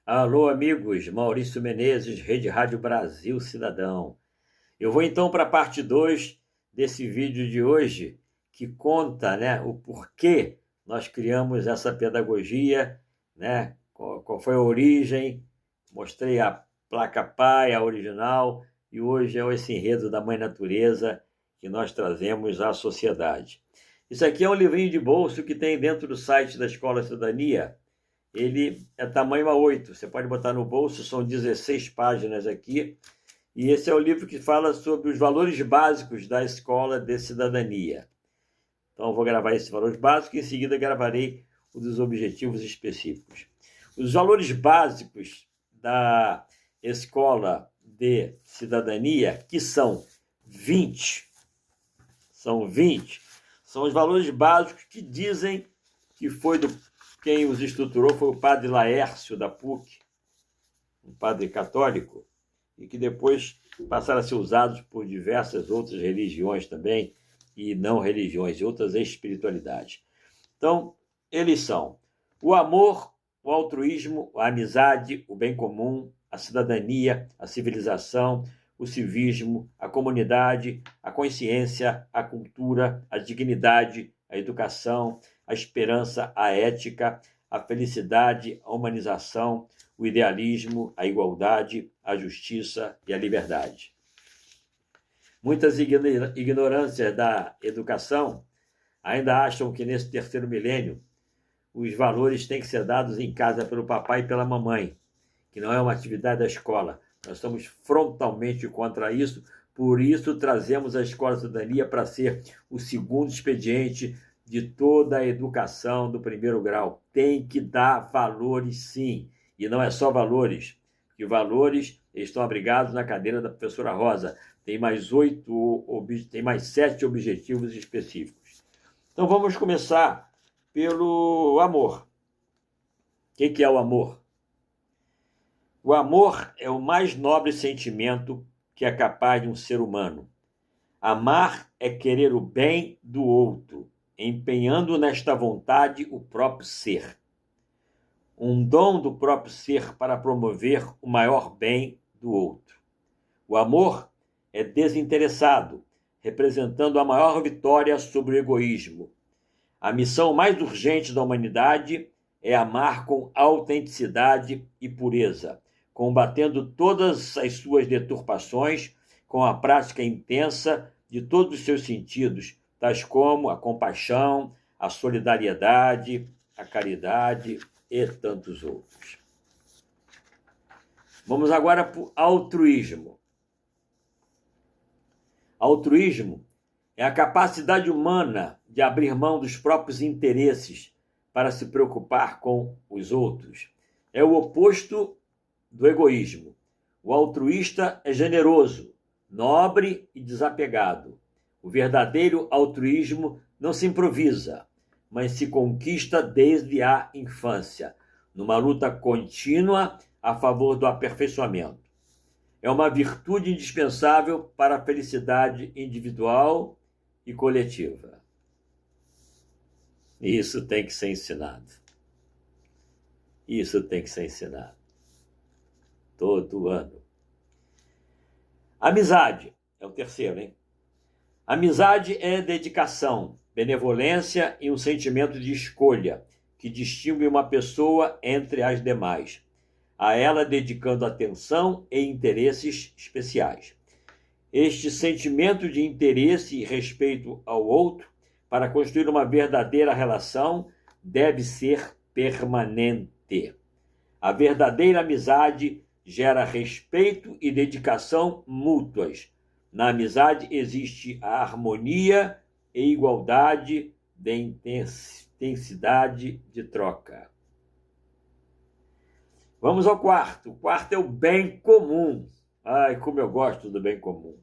Alô, amigos, Maurício Menezes, Rede Rádio Brasil Cidadão. Eu vou então para a parte 2 desse vídeo de hoje, que conta, o porquê nós criamos essa pedagogia, qual foi a origem, mostrei a placa pai, a original, e hoje é esse enredo da Mãe Natureza que nós trazemos à sociedade. Isso aqui é um livrinho de bolso que tem dentro do site da Escola Cidadania. Ele é tamanho A8, você pode botar no bolso, são 16 páginas aqui, e esse é o livro que fala sobre os valores básicos da Escola de Cidadania. Então, eu vou gravar esses valores básicos e em seguida gravarei o dos objetivos específicos. Os valores básicos da Escola de Cidadania, que são 20, são os valores básicos que dizem que foi quem os estruturou foi o padre Laércio, da PUC, um padre católico, e que depois passaram a ser usados por diversas outras religiões também, e não religiões, e outras espiritualidades. Então, eles são o amor, o altruísmo, a amizade, o bem comum, a cidadania, a civilização, o civismo, a comunidade, a consciência, a cultura, a dignidade, a educação, a esperança, a ética, a felicidade, a humanização, o idealismo, a igualdade, a justiça e a liberdade. Muitas ignorâncias da educação ainda acham que nesse terceiro milênio os valores têm que ser dados em casa pelo papai e pela mamãe, que não é uma atividade da escola. Nós estamos frontalmente contra isso, por isso trazemos a Escola Cidadania para ser o segundo expediente de toda a educação do primeiro grau. Tem que dar valores, sim, e não é só valores, que valores estão abrigados na cadeira da professora Rosa. Tem mais 7 objetivos específicos. Então vamos começar pelo amor. O que é o amor? O amor é o mais nobre sentimento que é capaz de um ser humano. Amar é querer o bem do outro, empenhando nesta vontade o próprio ser. Um dom do próprio ser para promover o maior bem do outro. O amor é desinteressado, representando a maior vitória sobre o egoísmo. A missão mais urgente da humanidade é amar com autenticidade e pureza, combatendo todas as suas deturpações com a prática intensa de todos os seus sentidos, tais como a compaixão, a solidariedade, a caridade e tantos outros. Vamos agora para o altruísmo. Altruísmo é a capacidade humana de abrir mão dos próprios interesses para se preocupar com os outros. É o oposto do egoísmo. O altruísta é generoso, nobre e desapegado. O verdadeiro altruísmo não se improvisa, mas se conquista desde a infância, numa luta contínua a favor do aperfeiçoamento. É uma virtude indispensável para a felicidade individual e coletiva. Isso tem que ser ensinado. Isso tem que ser ensinado. Todo ano. Amizade é o terceiro, hein? Amizade é dedicação, benevolência e um sentimento de escolha que distingue uma pessoa entre as demais, a ela dedicando atenção e interesses especiais. Este sentimento de interesse e respeito ao outro, para construir uma verdadeira relação, deve ser permanente. A verdadeira amizade gera respeito e dedicação mútuas. Na amizade existe a harmonia e igualdade de intensidade de troca. Vamos ao quarto. O quarto é o bem comum. Ai, como eu gosto do bem comum.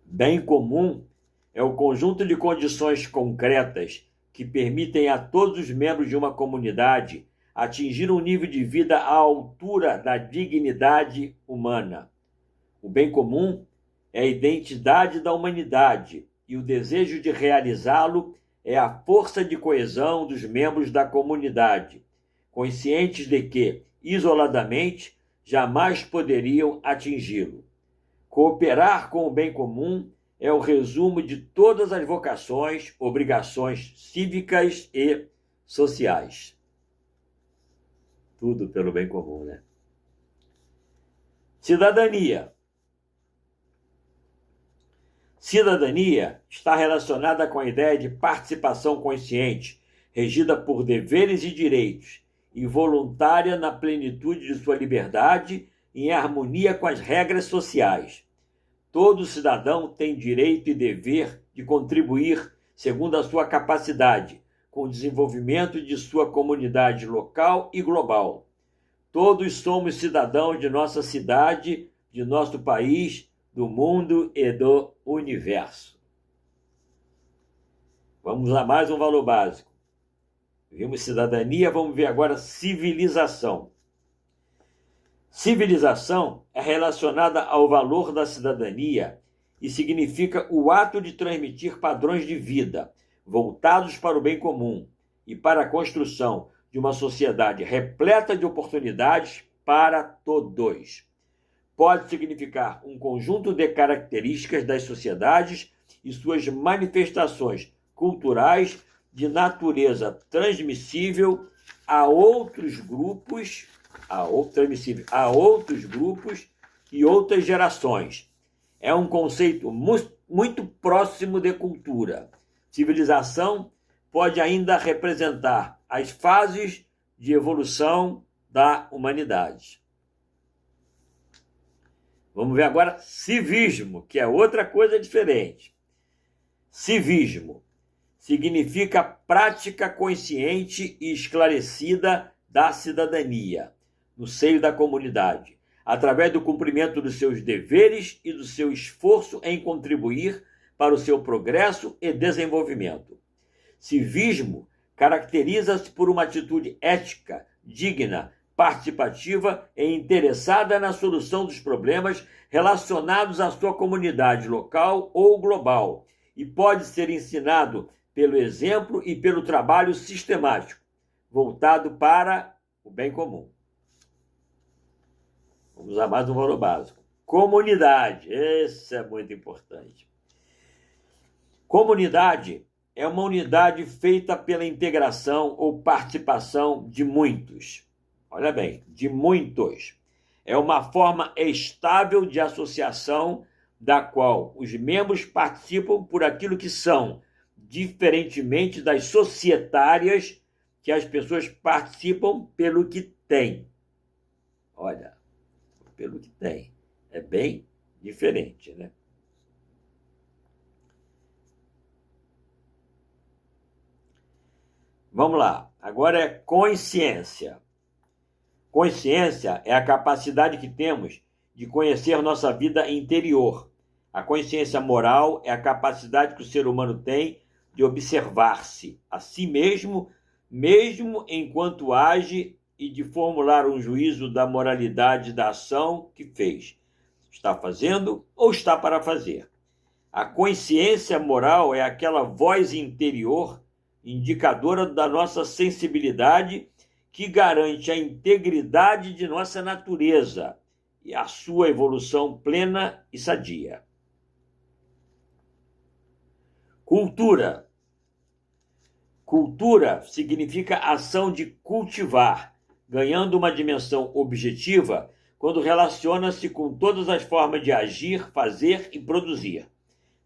Bem comum é o conjunto de condições concretas que permitem a todos os membros de uma comunidade atingir um nível de vida à altura da dignidade humana. O bem comum é a identidade da humanidade e o desejo de realizá-lo é a força de coesão dos membros da comunidade, conscientes de que, isoladamente, jamais poderiam atingi-lo. Cooperar com o bem comum é o resumo de todas as vocações, obrigações cívicas e sociais. Tudo pelo bem comum, né? Cidadania. Cidadania está relacionada com a ideia de participação consciente, regida por deveres e direitos, e voluntária na plenitude de sua liberdade, em harmonia com as regras sociais. Todo cidadão tem direito e dever de contribuir, segundo a sua capacidade, com o desenvolvimento de sua comunidade local e global. Todos somos cidadãos de nossa cidade, de nosso país, do mundo e do universo. Vamos a mais um valor básico. Vimos cidadania, vamos ver agora civilização. Civilização é relacionada ao valor da cidadania e significa o ato de transmitir padrões de vida voltados para o bem comum e para a construção de uma sociedade repleta de oportunidades para todos. Pode significar um conjunto de características das sociedades e suas manifestações culturais de natureza transmissível a outros grupos, e outras gerações. É um conceito muito próximo de cultura. Civilização pode ainda representar as fases de evolução da humanidade. Vamos ver agora civismo, que é outra coisa diferente. Civismo significa prática consciente e esclarecida da cidadania, no seio da comunidade, através do cumprimento dos seus deveres e do seu esforço em contribuir para o seu progresso e desenvolvimento. Civismo caracteriza-se por uma atitude ética, digna, participativa e interessada na solução dos problemas relacionados à sua comunidade local ou global, e pode ser ensinado pelo exemplo e pelo trabalho sistemático, voltado para o bem comum. Vamos a mais um valor básico. Comunidade, esse é muito importante. Comunidade é uma unidade feita pela integração ou participação de muitos. Olha bem, de muitos. É uma forma estável de associação da qual os membros participam por aquilo que são, diferentemente das societárias, que as pessoas participam pelo que têm. Olha, pelo que têm. É bem diferente, né? Vamos lá. Agora é consciência. Consciência é a capacidade que temos de conhecer nossa vida interior. A consciência moral é a capacidade que o ser humano tem de observar-se a si mesmo, mesmo enquanto age, e de formular um juízo da moralidade da ação que fez, está fazendo ou está para fazer. A consciência moral é aquela voz interior, indicadora da nossa sensibilidade, que garante a integridade de nossa natureza e a sua evolução plena e sadia. Cultura. Cultura significa ação de cultivar, ganhando uma dimensão objetiva quando relaciona-se com todas as formas de agir, fazer e produzir.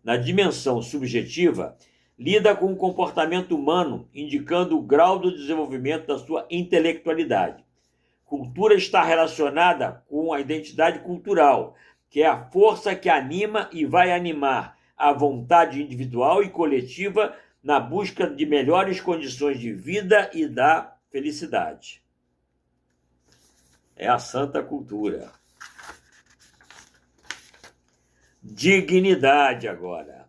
Na dimensão subjetiva, lida com o comportamento humano, indicando o grau do desenvolvimento da sua intelectualidade. Cultura está relacionada com a identidade cultural, que é a força que anima e vai animar a vontade individual e coletiva na busca de melhores condições de vida e da felicidade. É a santa cultura. Dignidade agora.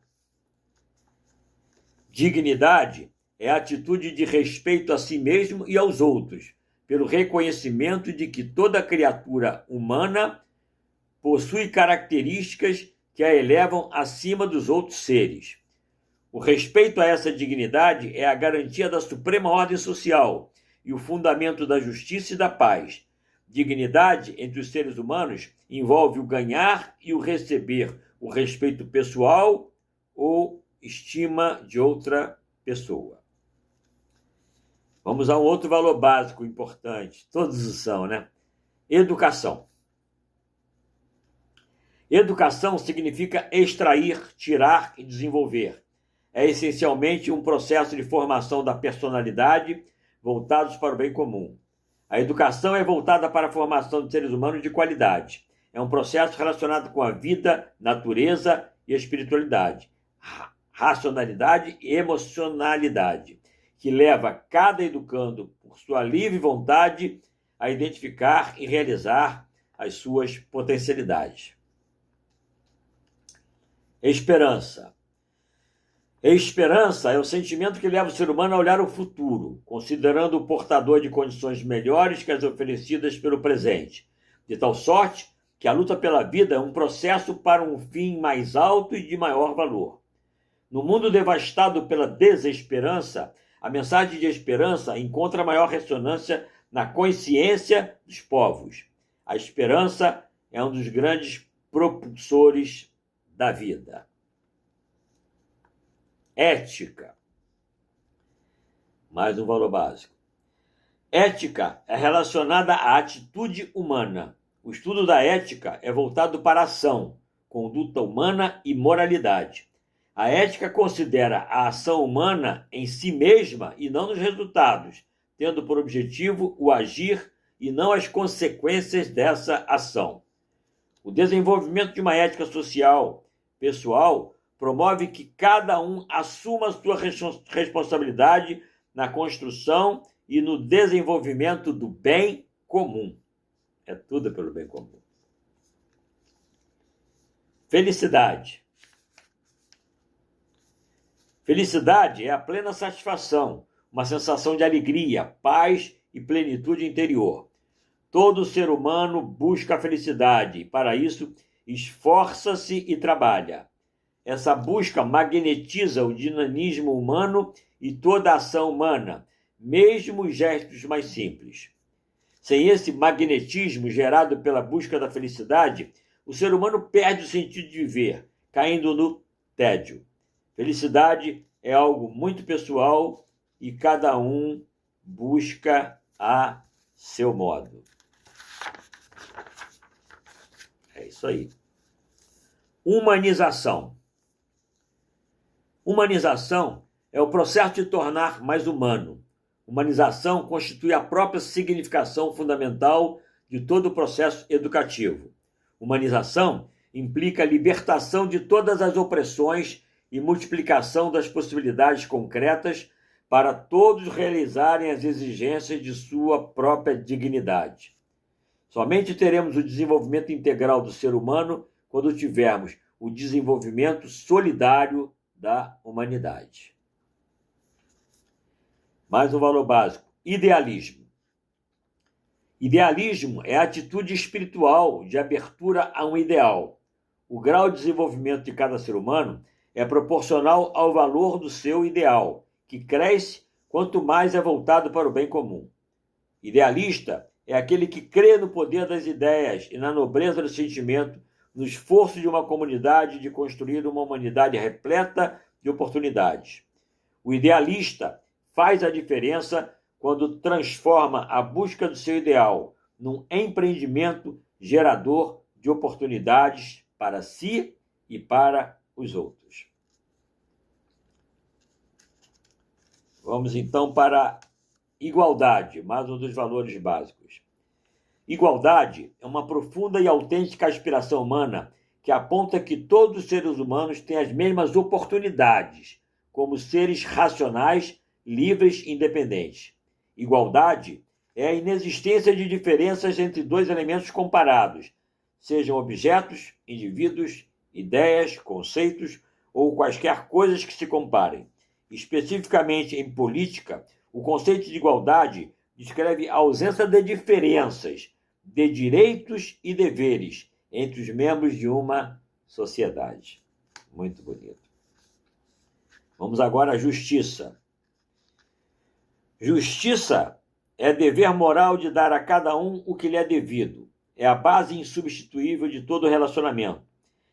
Dignidade é a atitude de respeito a si mesmo e aos outros, pelo reconhecimento de que toda criatura humana possui características que a elevam acima dos outros seres. O respeito a essa dignidade é a garantia da suprema ordem social e o fundamento da justiça e da paz. Dignidade entre os seres humanos envolve o ganhar e o receber, o respeito pessoal ou estima de outra pessoa. Vamos a um outro valor básico importante, todos são, né? Educação. Educação significa extrair, tirar e desenvolver. É essencialmente um processo de formação da personalidade voltados para o bem comum. A educação é voltada para a formação de seres humanos de qualidade. É um processo relacionado com a vida, natureza e espiritualidade, racionalidade e emocionalidade, que leva cada educando, por sua livre vontade, a identificar e realizar as suas potencialidades. Esperança. Esperança é o sentimento que leva o ser humano a olhar o futuro, considerando o portador de condições melhores que as oferecidas pelo presente, de tal sorte que a luta pela vida é um processo para um fim mais alto e de maior valor. No mundo devastado pela desesperança, a mensagem de esperança encontra maior ressonância na consciência dos povos. A esperança é um dos grandes propulsores da vida. Ética. Mais um valor básico. Ética é relacionada à atitude humana. O estudo da ética é voltado para a ação, conduta humana e moralidade. A ética considera a ação humana em si mesma e não nos resultados, tendo por objetivo o agir e não as consequências dessa ação. O desenvolvimento de uma ética social, pessoal, promove que cada um assuma sua responsabilidade na construção e no desenvolvimento do bem comum. É tudo pelo bem comum. Felicidade. Felicidade é a plena satisfação, uma sensação de alegria, paz e plenitude interior. Todo ser humano busca a felicidade e, para isso, esforça-se e trabalha. Essa busca magnetiza o dinamismo humano e toda a ação humana, mesmo os gestos mais simples. Sem esse magnetismo gerado pela busca da felicidade, o ser humano perde o sentido de viver, caindo no tédio. Felicidade é algo muito pessoal e cada um busca a seu modo. É isso aí. Humanização. Humanização é o processo de tornar mais humano. Humanização constitui a própria significação fundamental de todo o processo educativo. Humanização implica a libertação de todas as opressões e multiplicação das possibilidades concretas para todos realizarem as exigências de sua própria dignidade. Somente teremos o desenvolvimento integral do ser humano quando tivermos o desenvolvimento solidário da humanidade. Mais um valor básico: idealismo. Idealismo é a atitude espiritual de abertura a um ideal. O grau de desenvolvimento de cada ser humano é proporcional ao valor do seu ideal, que cresce quanto mais é voltado para o bem comum. Idealista é aquele que crê no poder das ideias e na nobreza do sentimento, no esforço de uma comunidade de construir uma humanidade repleta de oportunidades. O idealista faz a diferença quando transforma a busca do seu ideal num empreendimento gerador de oportunidades para si e para os outros. Vamos então para igualdade, mais um dos valores básicos. Igualdade é uma profunda e autêntica aspiração humana que aponta que todos os seres humanos têm as mesmas oportunidades, como seres racionais, livres e independentes. Igualdade é a inexistência de diferenças entre dois elementos comparados, sejam objetos, indivíduos, ideias, conceitos ou quaisquer coisas que se comparem. Especificamente em política, o conceito de igualdade descreve a ausência de diferenças, de direitos e deveres entre os membros de uma sociedade. Muito bonito. Vamos agora à justiça. Justiça É dever moral de dar a cada um o que lhe é devido. É a base insubstituível de todo relacionamento.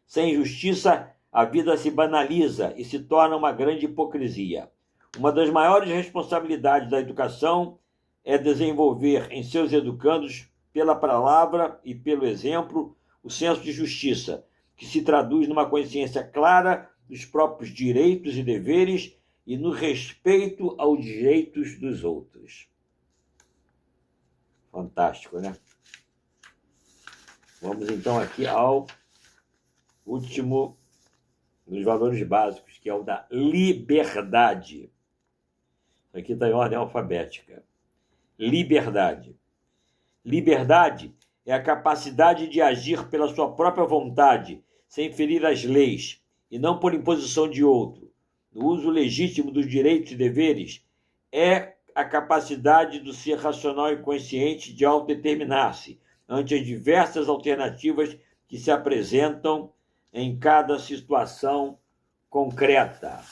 Sem justiça, a vida se banaliza e se torna uma grande hipocrisia. Uma das maiores responsabilidades da educação é desenvolver em seus educandos, pela palavra e pelo exemplo, o senso de justiça, que se traduz numa consciência clara dos próprios direitos e deveres e no respeito aos direitos dos outros. Fantástico, né? Vamos então aqui ao último dos valores básicos, que é o da liberdade. Aqui está em ordem alfabética. Liberdade. Liberdade é a capacidade de agir pela sua própria vontade, sem ferir as leis, e não por imposição de outro. No uso legítimo dos direitos e deveres, é a capacidade do ser racional e consciente de autodeterminar-se ante as diversas alternativas que se apresentam em cada situação concreta.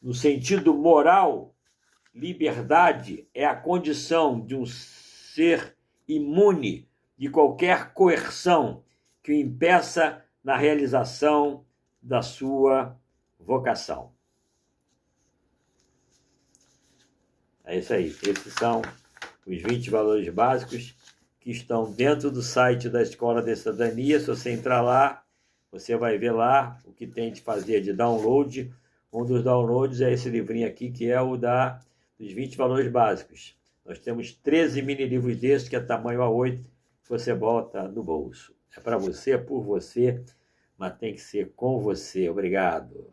No sentido moral, liberdade é a condição de um ser imune de qualquer coerção que o impeça na realização da sua vocação. É isso aí. Esses são os 20 valores básicos que estão dentro do site da Escola de Cidadania. Se você entrar lá, você vai ver lá o que tem de fazer de download. Um dos downloads é esse livrinho aqui, que é o dos 20 valores básicos. Nós temos 13 mini livros desses, que é tamanho A8, que você bota no bolso. É para você, é por você, mas tem que ser com você. Obrigado.